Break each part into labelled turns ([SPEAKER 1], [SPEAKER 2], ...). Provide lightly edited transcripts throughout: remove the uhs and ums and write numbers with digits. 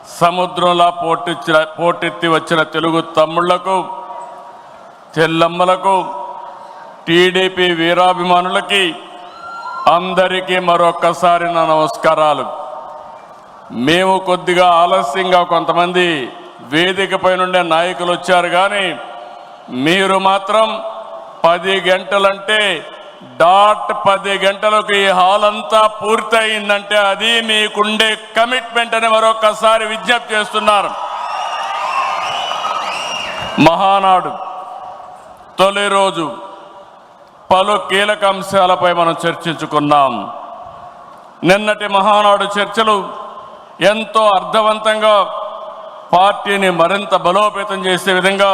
[SPEAKER 1] సముద్రంలా పోటెత్తి వచ్చిన తెలుగు తమ్ముళ్లకు, చెల్లమ్మలకు, టీడీపీ వీరాభిమానులకి అందరికీ మరొక్కసారి నా నమస్కారాలు. మేము కొద్దిగా ఆలస్యంగా కొంతమంది వేదికపై నుండే నాయకులు వచ్చారు, కానీ మీరు మాత్రం 10 గంటలంటే డాట్ 10 గంటలకు ఈ హాల్ అంతా పూర్తయిందంటే అది మీకుండే కమిట్మెంట్ అని మరొకసారి విజ్ఞప్తి చేస్తున్నారు. మహానాడు తొలి రోజు పలు కీలక అంశాలపై మనం చర్చించుకున్నాం. నిన్నటి మహానాడు చర్చలు ఎంతో అర్థవంతంగా పార్టీని మరింత బలోపేతం చేసే విధంగా,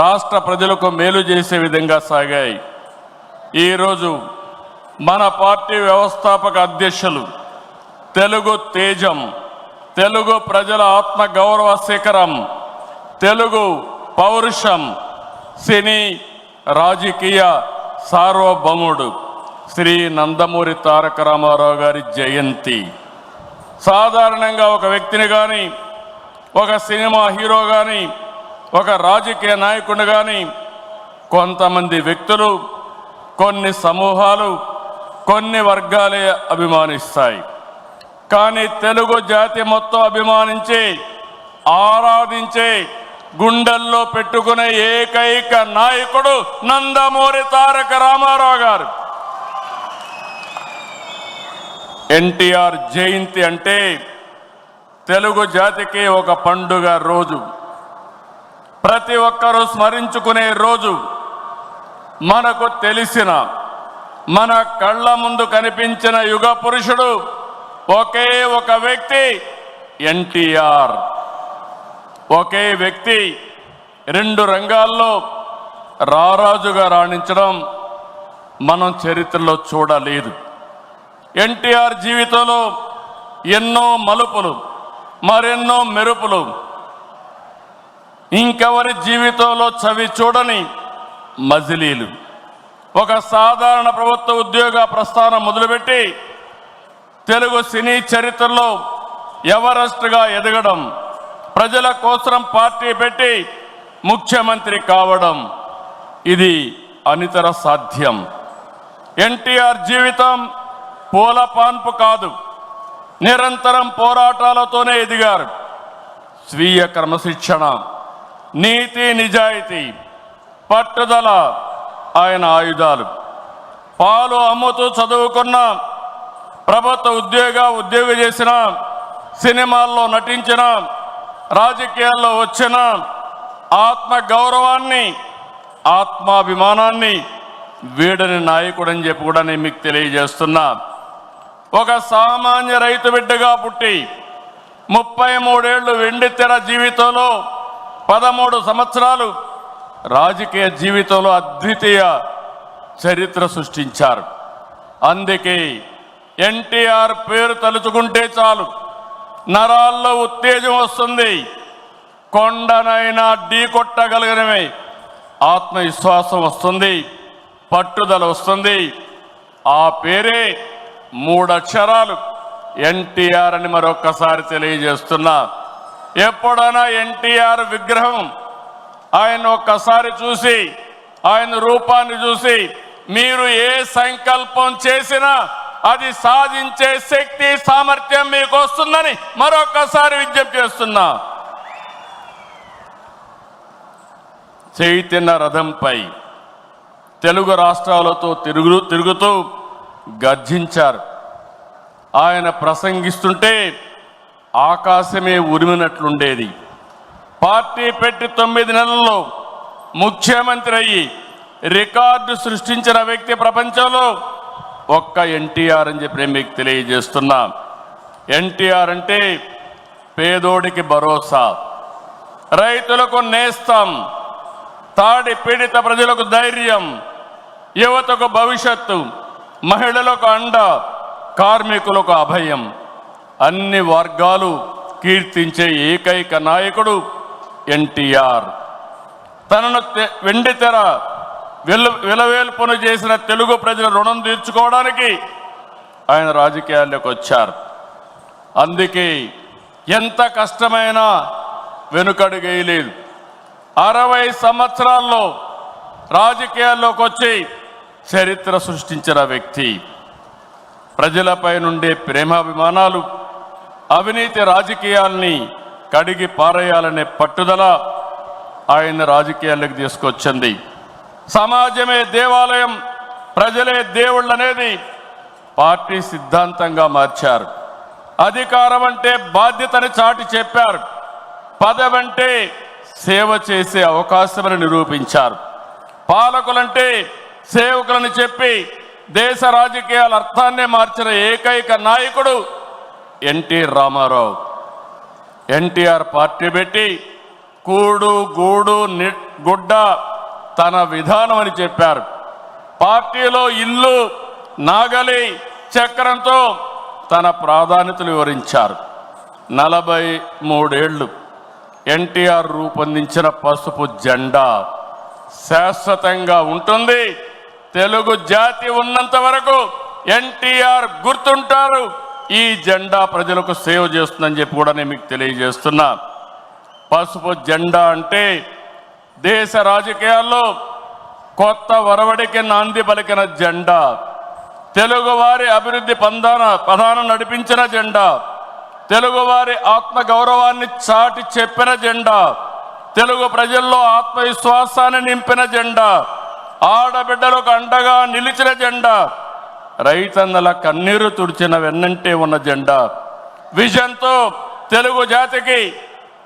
[SPEAKER 1] రాష్ట్ర ప్రజలకు మేలు చేసే విధంగా సాగాయి. ఈరోజు మన పార్టీ వ్యవస్థాపక అధ్యక్షులు, తెలుగు తేజం, తెలుగు ప్రజల ఆత్మ గౌరవ శిఖరం, తెలుగు పౌరుషం, సినీ రాజకీయ సార్వభౌముడు శ్రీ నందమూరి తారక రామారావు గారి జయంతి. సాధారణంగా ఒక వ్యక్తిని కానీ, ఒక సినిమా హీరో కానీ, ఒక రాజకీయ నాయకుడిని కానీ కొంతమంది వ్యక్తులు, కొన్ని సమూహాలు, కొన్ని వర్గాలే అభిమానిస్తాయి. కానీ తెలుగు జాతి మొత్తం అభిమానించి, ఆరాధించే, గుండెల్లో పెట్టుకునే ఏకైక నాయకుడు నందమూరి తారక రామారావు గారు. ఎన్టీఆర్ జయంతి అంటే తెలుగు జాతికి ఒక పండుగ రోజు, ప్రతి ఒక్కరూ స్మరించుకునే రోజు. మనకు తెలిసిన, మన కళ్ళ ముందు కనిపించిన యుగ పురుషుడు ఒకే ఒక వ్యక్తి, ఎన్టీఆర్. ఒకే వ్యక్తి 2 రంగాల్లో రారాజుగా రాణించడం మనం చరిత్రలో చూడలేదు. ఎన్టీఆర్ జీవితంలో ఎన్నో మలుపులు, మరెన్నో మెరుపులు, ఇంకెవరి జీవితంలో చవి చూడని మజిలీలు. ఒక సాధారణ ప్రభుత్వ ఉద్యోగ ప్రస్థానం మొదలుపెట్టి తెలుగు సినీ చరిత్రలో ఎవరెస్ట్గా ఎదగడం, ప్రజల కోసం పార్టీ పెట్టి ముఖ్యమంత్రి కావడం, ఇది అనితర సాధ్యం. ఎన్టీఆర్ జీవితం పూల పాన్పు కాదు, నిరంతరం పోరాటాలతోనే ఎదిగారు. స్వీయ క్రమశిక్షణ, నీతి నిజాయితీ, పట్టుదల ఆయన ఆయుధాలు. పాలు అమ్ముతూ చదువుకున్న, ప్రభుత్వ ఉద్యోగం చేసిన, సినిమాల్లో నటించిన, రాజకీయాల్లో వచ్చిన, ఆత్మ గౌరవాన్ని, ఆత్మాభిమానాన్ని వీడని నాయకుడని చెప్పి కూడా నేను మీకు తెలియజేస్తున్నా. ఒక సామాన్య రైతు బిడ్డగా పుట్టి 33 ఏళ్ళు వెండితెర జీవితంలో 13 సంవత్సరాలు రాజకీయ జీవితంలో అద్వితీయ చరిత్ర సృష్టించారు. అందుకే ఎన్టీఆర్ పేరు తలుచుకుంటే చాలు నరాల్లో ఉత్తేజం వస్తుంది. కొండనైనా ఢీ కొట్టగలిగినమే ఆత్మవిశ్వాసం వస్తుంది, పట్టుదల వస్తుంది. ఆ పేరే 3 అక్షరాలు ఎన్టీఆర్ అని మరొక్కసారి తెలియజేస్తున్నా. ఎప్పుడైనా ఎన్టీఆర్ విగ్రహం, ఆయన ఒక్కసారి చూసి, ఆయన రూపాన్ని చూసి మీరు ఏ సంకల్పం చేసినా అది సాధించే శక్తి, సామర్థ్యం మీకు వస్తుందని మరొక్కసారి విజ్ఞప్తి చేస్తున్నా. చైతన్య రథంపై తెలుగు రాష్ట్రాలతో తిరుగుతూ గర్జించారు. ఆయన ప్రసంగిస్తుంటే ఆకాశమే ఉరిమినట్లుండేది. పార్టీ పెట్టి 9 నెలల్లో ముఖ్యమంత్రి అయ్యి రికార్డు సృష్టించిన వ్యక్తి ప్రపంచంలో ఒక్క ఎన్టీఆర్ అని చెప్పి నేను మీకు తెలియజేస్తున్నా. ఎన్టీఆర్ అంటే పేదోడికి భరోసా, రైతులకు నేస్తం, తాడి పీడిత ప్రజలకు ధైర్యం, యువతకు భవిష్యత్తు, మహిళలకు అండ, కార్మికులకు అభయం. అన్ని వర్గాలు కీర్తించే ఏకైక నాయకుడు ఎన్టీఆర్. తనను వెండితెర విలవేల్పును చేసిన తెలుగు ప్రజల రుణం తీర్చుకోవడానికి ఆయన రాజకీయాల్లోకి వచ్చారు. అందుకే ఎంత కష్టమైనా వెనుకడుగేయలేదు. 60 సంవత్సరాల్లో రాజకీయాల్లోకి వచ్చి చరిత్ర సృష్టించిన వ్యక్తి. ప్రజలపై నుండే ప్రేమాభిమానాలు, అవినీతి రాజకీయాల్ని కడిగి పారేయాలనే పట్టుదల ఆయన రాజకీయాల్లోకి తీసుకొచ్చింది. సమాజమే దేవాలయం, ప్రజలే దేవుళ్ళు అనేది పార్టీ సిద్ధాంతంగా మార్చారు. అధికారం అంటే బాధ్యతని చాటి చెప్పారు. పదవంటే సేవ చేసే అవకాశమని నిరూపించారు. పాలకులంటే సేవకులని చెప్పి దేశ రాజకీయాల అర్థాన్నే మార్చిన ఏకైక నాయకుడు ఎన్టీ రామారావు. ఎన్టీఆర్ పార్టీ పెట్టి కూడు గూడు గుడ్డ తన విధానం అని చెప్పారు. పార్టీలో ఇల్లు, నాగలి, చక్రంతో తన ప్రాధాన్యతలు వివరించారు. 43 ఏళ్లు ఎన్టీఆర్ రూపొందించిన పసుపు జెండా శాశ్వతంగా ఉంటుంది. తెలుగు జాతి ఉన్నంత వరకు ఎన్టీఆర్ గుర్తుంటారు. ఈ జెండా ప్రజలకు సేవ చేస్తుందని చెప్పి కూడా నేను మీకు తెలియజేస్తున్నా. పసుపు జెండా అంటే దేశ రాజకీయాల్లో కొత్త వరవడికి నాంది పలికిన జెండా, తెలుగువారి అభివృద్ధి పదానం నడిపించిన జెండా, తెలుగువారి ఆత్మ గౌరవాన్ని చాటి చెప్పిన జెండా, తెలుగు ప్రజల్లో ఆత్మవిశ్వాసాన్ని నింపిన జెండా, ఆడబిడ్డలకు అండగా నిలిచిన జెండా, రైతన్నల కన్నీరు తుడిచిన వెన్నంటే ఉన్న జెండా, విజన్తో తెలుగు జాతికి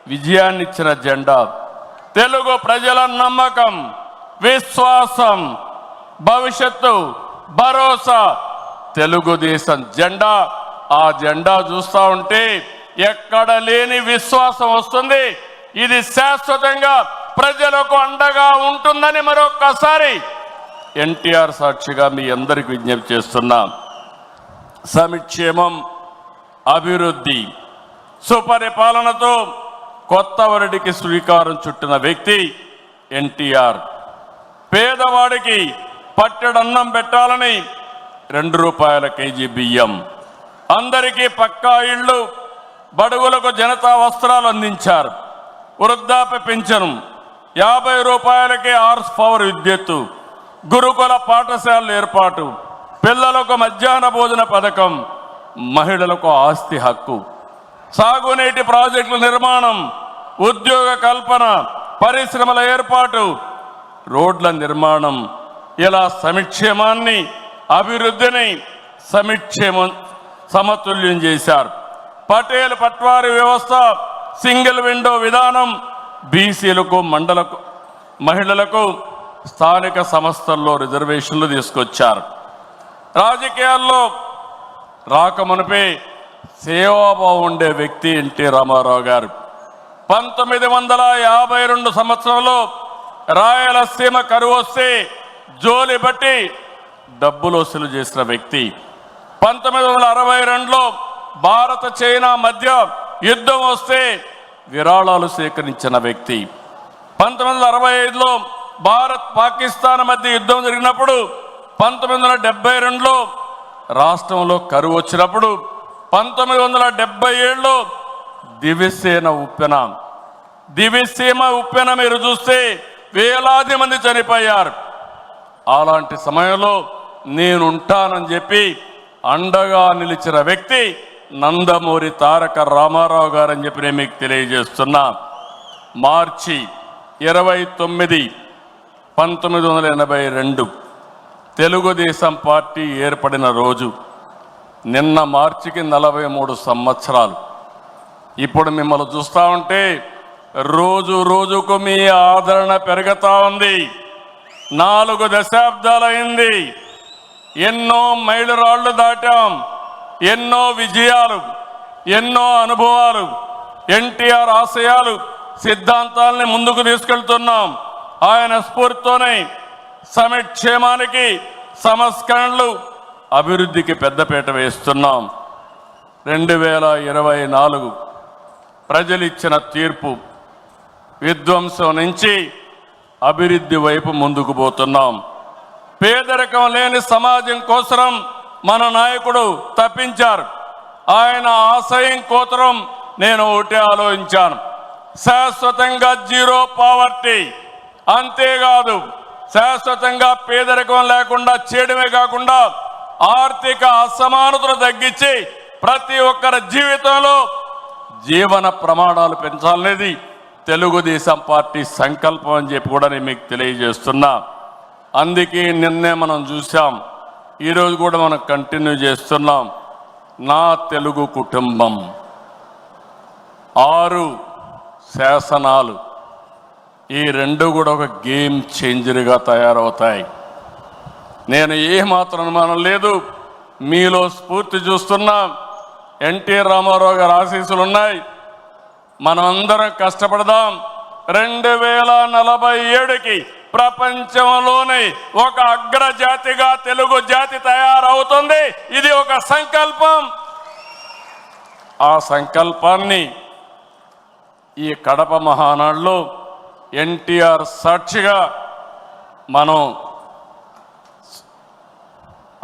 [SPEAKER 1] విజయాన్నిచ్చిన జెండా, తెలుగు ప్రజల నమ్మకం, విశ్వాసం, భవిష్యత్తు, భరోసా తెలుగుదేశం జెండా. ఆ జెండా చూస్తూ ఉంటే ఎక్కడ లేని విశ్వాసం వస్తుంది. ఇది శాశ్వతంగా ప్రజలకు అండగా ఉంటుందని మరొక్కసారి ఎన్టీఆర్ సాక్షిగా మీ అందరికి విజ్ఞప్తి చేస్తున్నాం. సంక్షేమం, అభివృద్ధి, సుపరిపాలనతో కొత్త వరడికి శ్రీకారం చుట్టిన వ్యక్తి ఎన్టీఆర్. పేదవాడికి పట్టెడన్నం పెట్టాలని 2 రూపాయల కేజీ బియ్యం, అందరికీ పక్కా ఇళ్ళు, బడుగులకు జనతా వస్త్రాలు అందించారు. వృద్ధాప్య పింఛను, 50 రూపాయలకే హార్స్ పవర్ విద్యుత్తు, గురుకుల పాఠశాలల ఏర్పాటు, పిల్లలకు మధ్యాహ్న భోజన పథకం, మహిళలకు ఆస్తి హక్కు, సాగునీటి ప్రాజెక్టుల నిర్మాణం, ఉద్యోగ కల్పన, పరిశ్రమల ఏర్పాటు, రోడ్ల నిర్మాణం, ఇలా సంక్షేమాన్ని, అభివృద్ధిని సమతుల్యం చేశారు. పటేల్ పట్వారీ వ్యవస్థ, సింగిల్ విండో విధానం, బీసీలకు, మహిళలకు స్థానిక సంస్థల్లో రిజర్వేషన్లు తీసుకొచ్చారు. రాజకీయాల్లో రాకమునిపే సేవాభావం ఉండే వ్యక్తి ఎన్టీ రామారావు గారు. 1952 సంవత్సరంలో రాయలసీమ కరువు వస్తే జోలి బట్టి డబ్బులు వసూలు చేసిన వ్యక్తి. 1962లో భారత చైనా మధ్య యుద్ధం వస్తే విరాళాలు సేకరించిన వ్యక్తి. 1965లో భారత్ పాకిస్తాన్ మధ్య యుద్ధం జరిగినప్పుడు, 1972లో రాష్ట్రంలో కరువు వచ్చినప్పుడు, 1977లో దివిసీమ ఉప్పెన మీరు చూస్తే వేలాది మంది చనిపోయారు. అలాంటి సమయంలో నేనుంటానని చెప్పి అండగా నిలిచిన వ్యక్తి నందమూరి తారక రామారావు గారని చెప్పి నేను మీకు తెలియజేస్తున్నా. మార్చి 29, 1982 తెలుగుదేశం పార్టీ ఏర్పడిన రోజు. నిన్న మార్చికి 43 సంవత్సరాలు. ఇప్పుడు మిమ్మల్ని చూస్తూ ఉంటే రోజు రోజుకు మీ ఆదరణ పెరుగుతూ ఉంది. 4 దశాబ్దాలైంది. ఎన్నో మైలురాళ్లు దాటాం, ఎన్నో విజయాలు, ఎన్నో అనుభవాలు. ఎన్టీఆర్ ఆశయాలు, సిద్ధాంతాలని ముందుకు తీసుకెళ్తున్నాం. ఆయన స్ఫూర్తితోనే సంక్షేమానికి, సంస్కరణలు, అభివృద్ధికి పెద్దపీట వేస్తున్నాం. 2024 ప్రజలిచ్చిన తీర్పు, విధ్వంసం నుంచి అభివృద్ధి వైపు ముందుకు పోతున్నాం. పేదరికం లేని సమాజం కోసం మన నాయకుడు తప్పించారు. ఆయన ఆశయం కోసరం నేను ఒకటే ఆలోచించాను, శాశ్వతంగా జీరో పావర్టీ, అంతేకాదు శాశ్వతంగా పేదరికం లేకుండా చేయడమే కాకుండా ఆర్థిక అసమానతలు తగ్గించి ప్రతి ఒక్కరి జీవితంలో జీవన ప్రమాణాలు పెంచాలనేది తెలుగుదేశం పార్టీ సంకల్పం అని చెప్పి కూడా నేను మీకు తెలియజేస్తున్నా. అందుకే నిన్నే మనం చూసాం, ఈరోజు కూడా మనం కంటిన్యూ చేస్తున్నాం. నా తెలుగు కుటుంబం 6 శాసనాలు, ఈ రెండు కూడా ఒక గేమ్ చేంజర్గా తయారవుతాయి. నేను ఏమాత్రం అనుమానం లేదు, మీలో స్ఫూర్తి చూస్తున్నా. ఎన్టీ రామారావు గారి ఆశీస్సులు ఉన్నాయి. మనం అందరం కష్టపడదాం. 2047కి ప్రపంచంలోనే ఒక అగ్రజాతిగా తెలుగు జాతి తయారవుతుంది. ఇది ఒక సంకల్పం. ఆ సంకల్పాన్ని ఈ కడప మహానాడులో ఎన్టీఆర్ సాక్షిగా మనం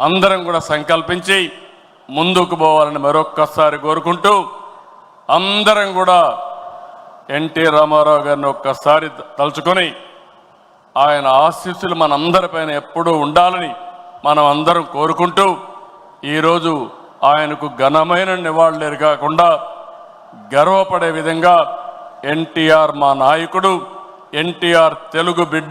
[SPEAKER 1] అందరం కూడా సంకల్పించి ముందుకు పోవాలని మరొక్కసారి కోరుకుంటూ, అందరం కూడా ఎన్టీ రామారావు గారిని ఒక్కసారి తలుచుకొని ఆయన ఆశీస్సులు మనందరిపైన ఎప్పుడూ ఉండాలని మనం అందరం కోరుకుంటూ, ఈరోజు ఆయనకు ఘనమైన నివాళులు కాకుండా గర్వపడే విధంగా ఎన్టీఆర్ మా నాయకుడు, ఎన్టీఆర్ తెలుగు బిడ్డ.